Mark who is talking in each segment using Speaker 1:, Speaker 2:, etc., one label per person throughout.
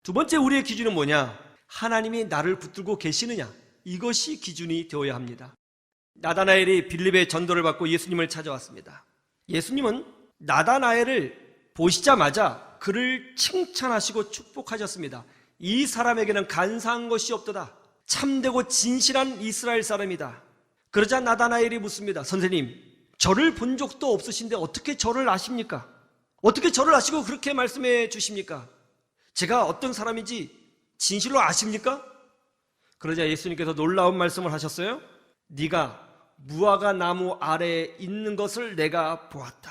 Speaker 1: 두 번째 우리의 기준은 뭐냐? 하나님이 나를 붙들고 계시느냐? 이것이 기준이 되어야 합니다. 나다나엘이 빌립의 전도를 받고 예수님을 찾아왔습니다. 예수님은 나다나엘을 보시자마자 그를 칭찬하시고 축복하셨습니다. 이 사람에게는 간사한 것이 없도다. 참되고 진실한 이스라엘 사람이다. 그러자 나다나엘이 묻습니다. 선생님, 저를 본 적도 없으신데 어떻게 저를 아십니까? 어떻게 저를 아시고 그렇게 말씀해 주십니까? 제가 어떤 사람인지 진실로 아십니까? 그러자 예수님께서 놀라운 말씀을 하셨어요. 네가 무화과 나무 아래에 있는 것을 내가 보았다.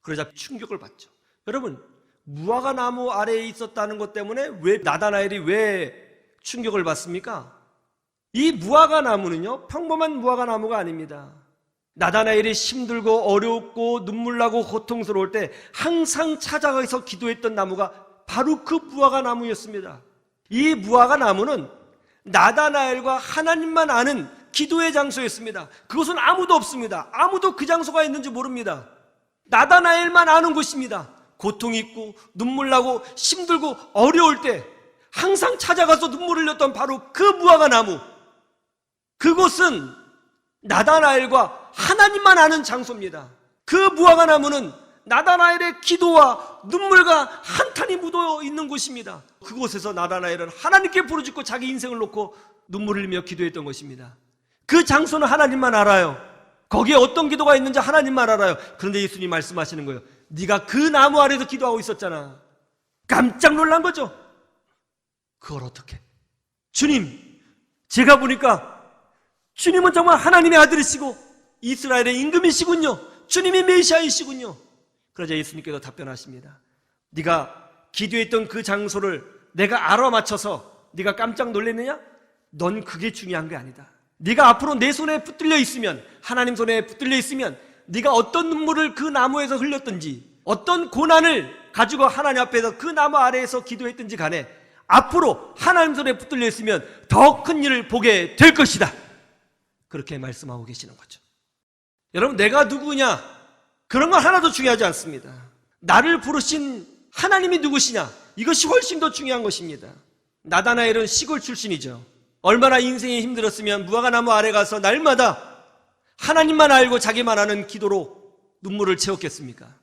Speaker 1: 그러자 충격을 받죠. 여러분, 무화과 나무 아래에 있었다는 것 때문에 왜 나다나엘이 왜 충격을 받습니까? 이 무화과 나무는요, 평범한 무화과 나무가 아닙니다. 나다나엘이 힘들고 어렵고 눈물나고 고통스러울 때 항상 찾아가서 기도했던 나무가 바로 그 무화과 나무였습니다. 이 무화과 나무는 나다나엘과 하나님만 아는 기도의 장소였습니다. 그것은 아무도 없습니다. 아무도 그 장소가 있는지 모릅니다. 나다나엘만 아는 곳입니다. 고통이 있고 눈물 나고 힘들고 어려울 때 항상 찾아가서 눈물을 흘렸던 바로 그 무화과 나무, 그곳은 나다나엘과 하나님만 아는 장소입니다. 그 무화과 나무는 나다나엘의 기도와 눈물과 한탄이 묻어 있는 곳입니다. 그곳에서 나다나엘은 하나님께 부르짖고 자기 인생을 놓고 눈물을 흘리며 기도했던 것입니다. 그 장소는 하나님만 알아요. 거기에 어떤 기도가 있는지 하나님만 알아요. 그런데 예수님이 말씀하시는 거예요. 네가 그 나무 아래서 기도하고 있었잖아. 깜짝 놀란 거죠. 그걸 어떻게? 주님, 제가 보니까 주님은 정말 하나님의 아들이시고 이스라엘의 임금이시군요. 주님이 메시아이시군요. 그러자 예수님께서 답변하십니다. 네가 기도했던 그 장소를 내가 알아맞혀서 네가 깜짝 놀랐느냐? 넌 그게 중요한 게 아니다. 네가 앞으로 내 손에 붙들려 있으면, 하나님 손에 붙들려 있으면 네가 어떤 눈물을 그 나무에서 흘렸든지, 어떤 고난을 가지고 하나님 앞에서 그 나무 아래에서 기도했든지 간에 앞으로 하나님 손에 붙들려 있으면 더 큰 일을 보게 될 것이다. 그렇게 말씀하고 계시는 거죠. 여러분, 내가 누구냐? 그런 건 하나도 중요하지 않습니다. 나를 부르신 하나님이 누구시냐? 이것이 훨씬 더 중요한 것입니다. 나다나엘은 시골 출신이죠. 얼마나 인생이 힘들었으면 무화과 나무 아래 가서 날마다 하나님만 알고 자기만 아는 기도로 눈물을 채웠겠습니까?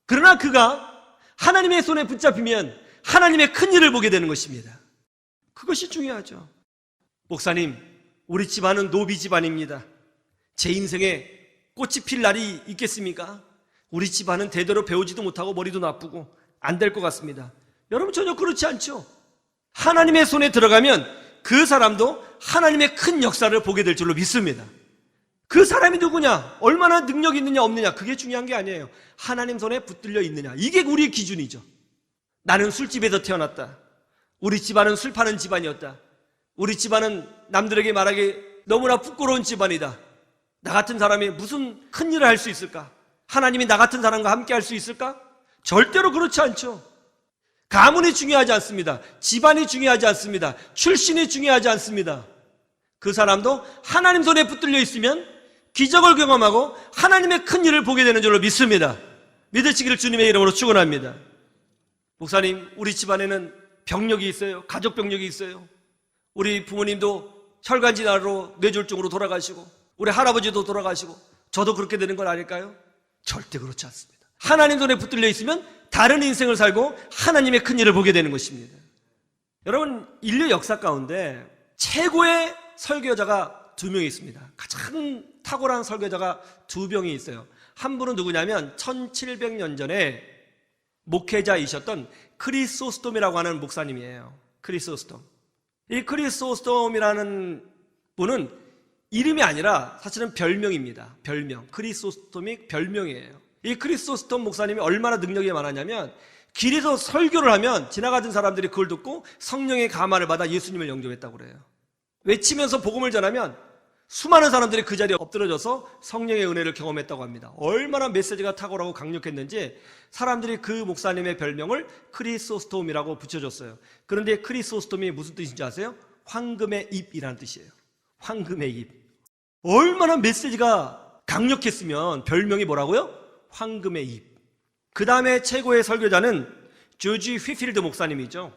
Speaker 1: 그러나 그가 하나님의 손에 붙잡히면 하나님의 큰 일을 보게 되는 것입니다. 그것이 중요하죠. 목사님, 우리 집안은 노비 집안입니다. 제 인생에 꽃이 필 날이 있겠습니까? 우리 집안은 대대로 배우지도 못하고 머리도 나쁘고 안 될 것 같습니다. 여러분, 전혀 그렇지 않죠. 하나님의 손에 들어가면 그 사람도 하나님의 큰 역사를 보게 될 줄로 믿습니다. 그 사람이 누구냐? 얼마나 능력이 있느냐 없느냐? 그게 중요한 게 아니에요. 하나님 손에 붙들려 있느냐? 이게 우리의 기준이죠. 나는 술집에서 태어났다. 우리 집안은 술 파는 집안이었다. 우리 집안은 남들에게 말하기 너무나 부끄러운 집안이다. 나 같은 사람이 무슨 큰 일을 할 수 있을까? 하나님이 나 같은 사람과 함께 할 수 있을까? 절대로 그렇지 않죠. 가문이 중요하지 않습니다. 집안이 중요하지 않습니다. 출신이 중요하지 않습니다. 그 사람도 하나님 손에 붙들려 있으면 기적을 경험하고 하나님의 큰 일을 보게 되는 줄로 믿습니다. 믿으시기를 주님의 이름으로 축원합니다. 목사님, 우리 집안에는 병력이 있어요. 가족 병력이 있어요. 우리 부모님도 혈관 질환으로 뇌졸중으로 돌아가시고 우리 할아버지도 돌아가시고 저도 그렇게 되는 건 아닐까요? 절대 그렇지 않습니다. 하나님 손에 붙들려 있으면 다른 인생을 살고 하나님의 큰 일을 보게 되는 것입니다. 여러분, 인류 역사 가운데 최고의 설교자가 2명이 있습니다. 가장 탁월한 설교자가 2명이 있어요. 한 분은 누구냐면 1700년 전에 목회자이셨던 크리소스톰이라고 하는 목사님이에요. 크리소스톰. 이 크리소스톰이라는 분은 이름이 아니라 사실은 별명입니다. 별명. 크리소스톰이 별명이에요. 이 크리소스톰 목사님이 얼마나 능력이 많았냐면 길에서 설교를 하면 지나가던 사람들이 그걸 듣고 성령의 감화를 받아 예수님을 영접했다고 그래요. 외치면서 복음을 전하면 수많은 사람들이 그 자리에 엎드려져서 성령의 은혜를 경험했다고 합니다. 얼마나 메시지가 탁월하고 강력했는지 사람들이 그 목사님의 별명을 크리소스톰이라고 붙여줬어요. 그런데 크리소스톰이 무슨 뜻인지 아세요? 황금의 잎이라는 뜻이에요. 황금의 잎. 얼마나 메시지가 강력했으면 별명이 뭐라고요? 황금의 잎. 그 다음에 최고의 설교자는 조지 휘필드 목사님이죠.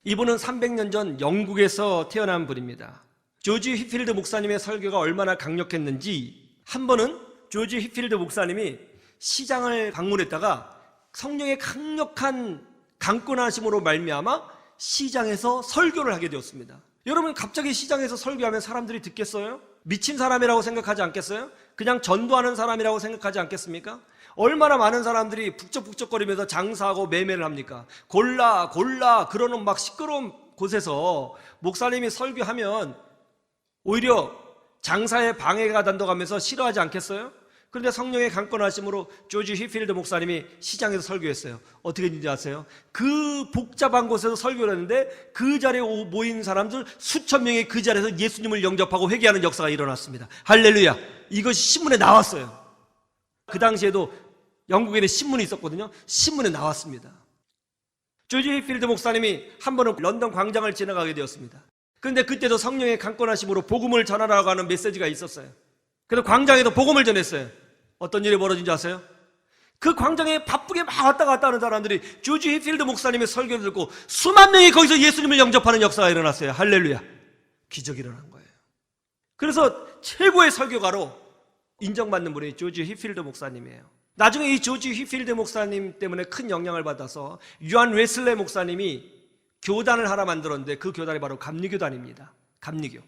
Speaker 1: 이분은 300년 전 영국에서 태어난 분입니다. 조지 휘필드 목사님의 설교가 얼마나 강력했는지, 한 번은 조지 휘필드 목사님이 시장을 방문했다가 성령의 강력한 강권하심으로 말미암아 시장에서 설교를 하게 되었습니다. 여러분, 갑자기 시장에서 설교하면 사람들이 듣겠어요? 미친 사람이라고 생각하지 않겠어요? 그냥 전도하는 사람이라고 생각하지 않겠습니까? 얼마나 많은 사람들이 북적북적거리면서 장사하고 매매를 합니까? 골라 그러는 막 시끄러운 곳에서 목사님이 설교하면 오히려 장사에 방해가 된다고 싫어하지 않겠어요? 그런데 성령의 강권하심으로 조지 휘필드 목사님이 시장에서 설교했어요. 어떻게 했는지 아세요? 그 복잡한 곳에서 설교를 했는데 그 자리에 모인 사람들 수천 명이 그 자리에서 예수님을 영접하고 회개하는 역사가 일어났습니다. 할렐루야. 이것이 신문에 나왔어요. 그 당시에도 영국에는 신문이 있었거든요. 신문에 나왔습니다. 조지 휘필드 목사님이 한 번은 런던 광장을 지나가게 되었습니다. 그런데 그때도 성령의 강권하심으로 복음을 전하라고 하는 메시지가 있었어요. 그래서 광장에도 복음을 전했어요. 어떤 일이 벌어진지 아세요? 그 광장에 바쁘게 막 왔다 갔다 하는 사람들이 조지 휘필드 목사님의 설교를 듣고 수만 명이 거기서 예수님을 영접하는 역사가 일어났어요. 할렐루야. 기적이 일어난 거예요. 그래서 최고의 설교가로 인정받는 분이 조지 휘필드 목사님이에요. 나중에 이 조지 휘필드 목사님 때문에 큰 영향을 받아서 요한 웨슬레 목사님이 교단을 하나 만들었는데 그 교단이 바로 감리교단입니다. 감리교.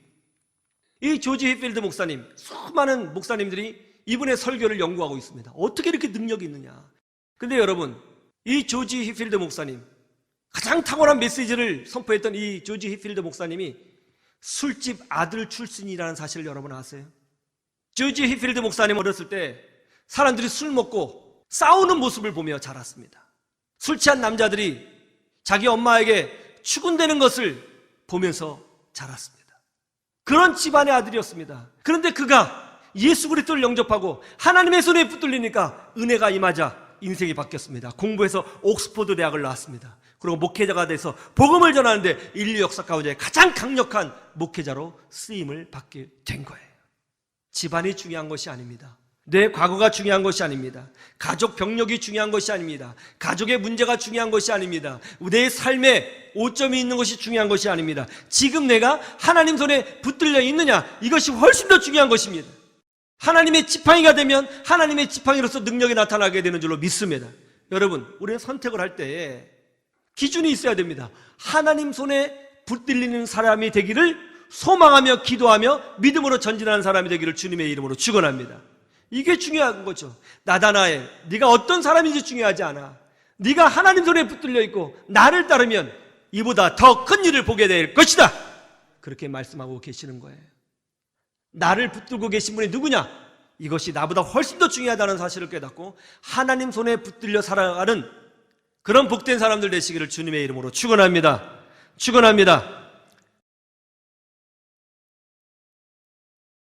Speaker 1: 이 조지 휘필드 목사님, 수많은 목사님들이 이분의 설교를 연구하고 있습니다. 어떻게 이렇게 능력이 있느냐. 근데 여러분, 이 조지 휘필드 목사님, 가장 탁월한 메시지를 선포했던 이 조지 휘필드 목사님이 술집 아들 출신이라는 사실을 여러분 아세요? 조지 휘필드 목사님 어렸을 때 사람들이 술 먹고 싸우는 모습을 보며 자랐습니다. 술 취한 남자들이 자기 엄마에게 추근대는 것을 보면서 자랐습니다. 그런 집안의 아들이었습니다. 그런데 그가 예수 그리스도를 영접하고 하나님의 손에 붙들리니까 은혜가 임하자 인생이 바뀌었습니다. 공부해서 옥스퍼드 대학을 나왔습니다. 그리고 목회자가 돼서 복음을 전하는데 인류 역사 가운데 가장 강력한 목회자로 쓰임을 받게 된 거예요. 집안이 중요한 것이 아닙니다. 내 과거가 중요한 것이 아닙니다. 가족 병력이 중요한 것이 아닙니다. 가족의 문제가 중요한 것이 아닙니다. 내 삶에 오점이 있는 것이 중요한 것이 아닙니다. 지금 내가 하나님 손에 붙들려 있느냐, 이것이 훨씬 더 중요한 것입니다. 하나님의 지팡이가 되면 하나님의 지팡이로서 능력이 나타나게 되는 줄로 믿습니다. 여러분, 우리는 선택을 할 때에 기준이 있어야 됩니다. 하나님 손에 붙들리는 사람이 되기를 소망하며 기도하며 믿음으로 전진하는 사람이 되기를 주님의 이름으로 축원합니다. 이게 중요한 거죠. 나다나엘, 네가 어떤 사람인지 중요하지 않아. 네가 하나님 손에 붙들려 있고 나를 따르면 이보다 더 큰 일을 보게 될 것이다. 그렇게 말씀하고 계시는 거예요. 나를 붙들고 계신 분이 누구냐? 이것이 나보다 훨씬 더 중요하다는 사실을 깨닫고 하나님 손에 붙들려 살아가는 그런 복된 사람들 되시기를 주님의 이름으로 축원합니다. 축원합니다.